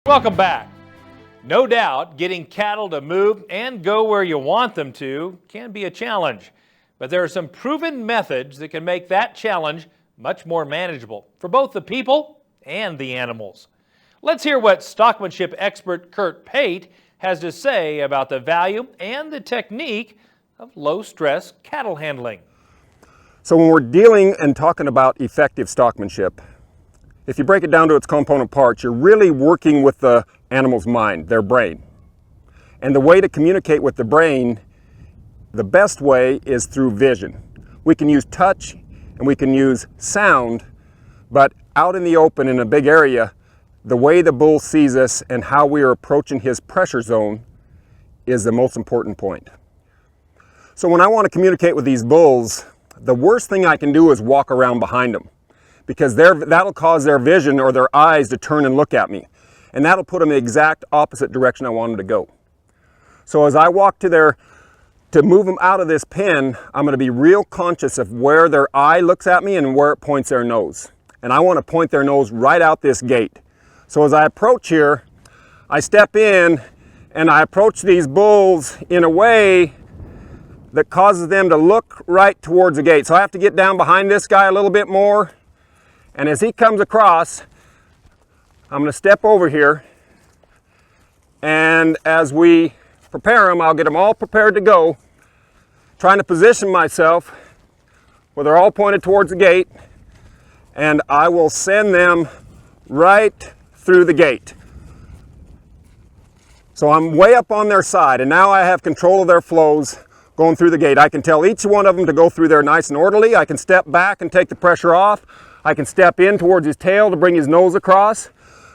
Welcome back. No doubt, getting cattle to move and go where you want them to can be a challenge, but there are some proven methods that can make that challenge much more manageable for both the people and the animals. Let's hear what stockmanship expert Kurt Pate has to say about the value and the technique of low-stress cattle handling. So when we're dealing and talking about effective stockmanship, if you break it down to its component parts, you're really working with the animal's mind, their brain. And the way to communicate with the brain, the best way is through vision. We can use touch and we can use sound, but out in the open in a big area, the way the bull sees us and how we are approaching his pressure zone is the most important point. So when I want to communicate with these bulls, the worst thing I can do is walk around behind them, because that'll cause their vision or their eyes to turn and look at me. And that'll put them in the exact opposite direction I want them to go. So as I walk to move them out of this pen, I'm going to be real conscious of where their eye looks at me and where it points their nose. And I want to point their nose right out this gate. So as I approach here, I step in and I approach these bulls in a way that causes them to look right towards the gate. So I have to get down behind this guy a little bit more. And as he comes across, I'm going to step over here, and as we prepare them, I'll get them all prepared to go, trying to position myself where they're all pointed towards the gate, and I will send them right through the gate. So I'm way up on their side, and now I have control of their flows going through the gate. I can tell each one of them to go through there nice and orderly. I can step back and take the pressure off. I can step in towards his tail to bring his nose across.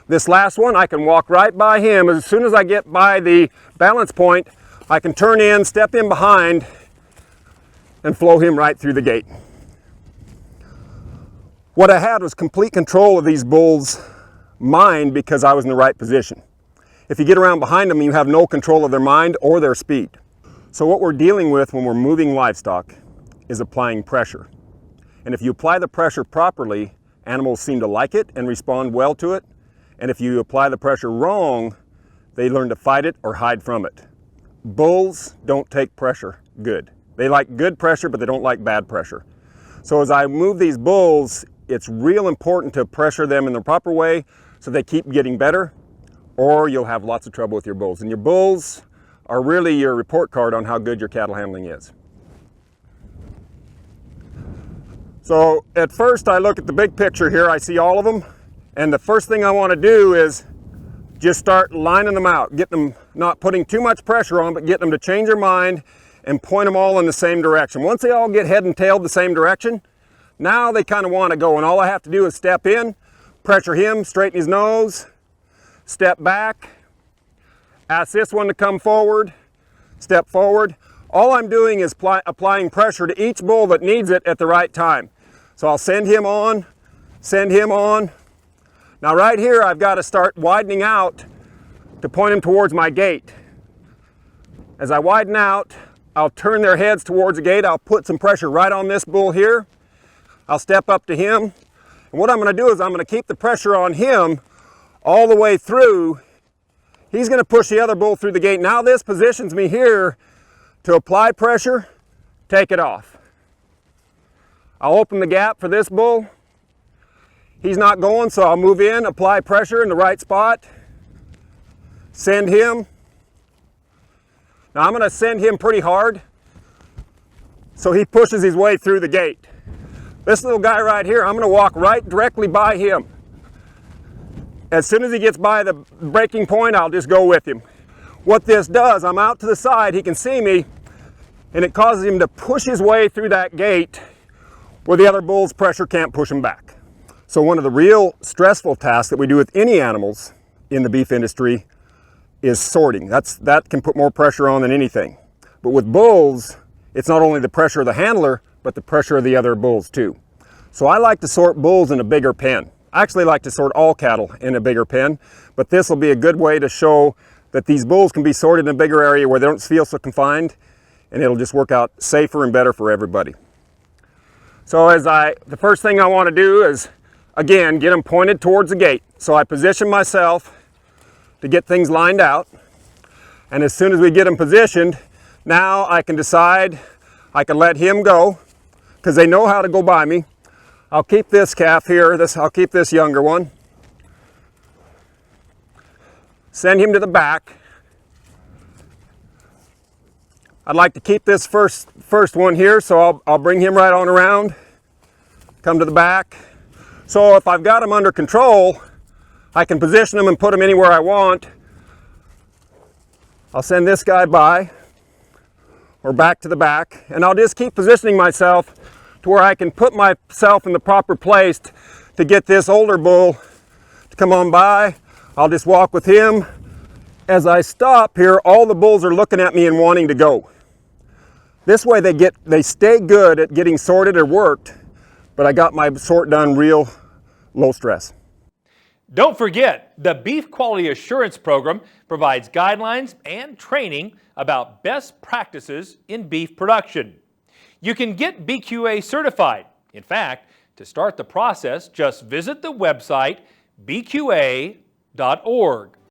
This last one, I can walk right by him. As soon as I get by the balance point, I can turn in, step in behind, and flow him right through the gate. What I had was complete control of these bulls' mind because I was in the right position. If you get around behind them, you have no control of their mind or their speed. So what we're dealing with when we're moving livestock is applying pressure. And if you apply the pressure properly, animals seem to like it and respond well to it. And if you apply the pressure wrong, they learn to fight it or hide from it. Bulls don't take pressure good. They like good pressure, but they don't like bad pressure. So as I move these bulls, it's real important to pressure them in the proper way so they keep getting better, or you'll have lots of trouble with your bulls. And your bulls are really your report card on how good your cattle handling is. So at first I look at the big picture here, I see all of them, and the first thing I want to do is just start lining them out, get them, not putting too much pressure on, but get them to change their mind and point them all in the same direction. Once they all get head and tailed the same direction, now they kind of want to go, and all I have to do is step in, pressure him, straighten his nose, step back, ask this one to come forward, step forward. All I'm doing is applying pressure to each bull that needs it at the right time. So I'll send him on, send him on. Now right here, I've got to start widening out to point him towards my gate. As I widen out, I'll turn their heads towards the gate. I'll put some pressure right on this bull here. I'll step up to him. And what I'm going to do is I'm going to keep the pressure on him all the way through. He's going to push the other bull through the gate. Now this positions me here to apply pressure, take it off. I'll open the gap for this bull. He's not going, so I'll move in, apply pressure in the right spot, send him. Now I'm going to send him pretty hard so he pushes his way through the gate. This little guy right here, I'm going to walk right directly by him. As soon as he gets by the breaking point, I'll just go with him. What this does, I'm out to the side, he can see me, and it causes him to push his way through that gate where the other bull's pressure can't push him back. So one of the real stressful tasks that we do with any animals in the beef industry is sorting. That can put more pressure on than anything. But with bulls, it's not only the pressure of the handler, but the pressure of the other bulls too. So I like to sort bulls in a bigger pen. I actually like to sort all cattle in a bigger pen, but this will be a good way to show that these bulls can be sorted in a bigger area where they don't feel so confined, and it'll just work out safer and better for everybody. So the first thing I want to do is, again, get them pointed towards the gate. So I position myself to get things lined out. And as soon as we get them positioned, now I can decide I can let him go because they know how to go by me. I'll keep this calf here, I'll keep this younger one. Send him to the back. I'd like to keep this first one here, so I'll bring him right on around, come to the back. So if I've got him under control, I can position him and put him anywhere I want. I'll send this guy by, or back to the back, and I'll just keep positioning myself to where I can put myself in the proper place to get this older bull to come on by. I'll just walk with him. As I stop here, all the bulls are looking at me and wanting to go. This way they stay good at getting sorted or worked, but I got my sort done real low stress. Don't forget, the Beef Quality Assurance Program provides guidelines and training about best practices in beef production. You can get BQA certified. In fact, to start the process, just visit the website bqa.org.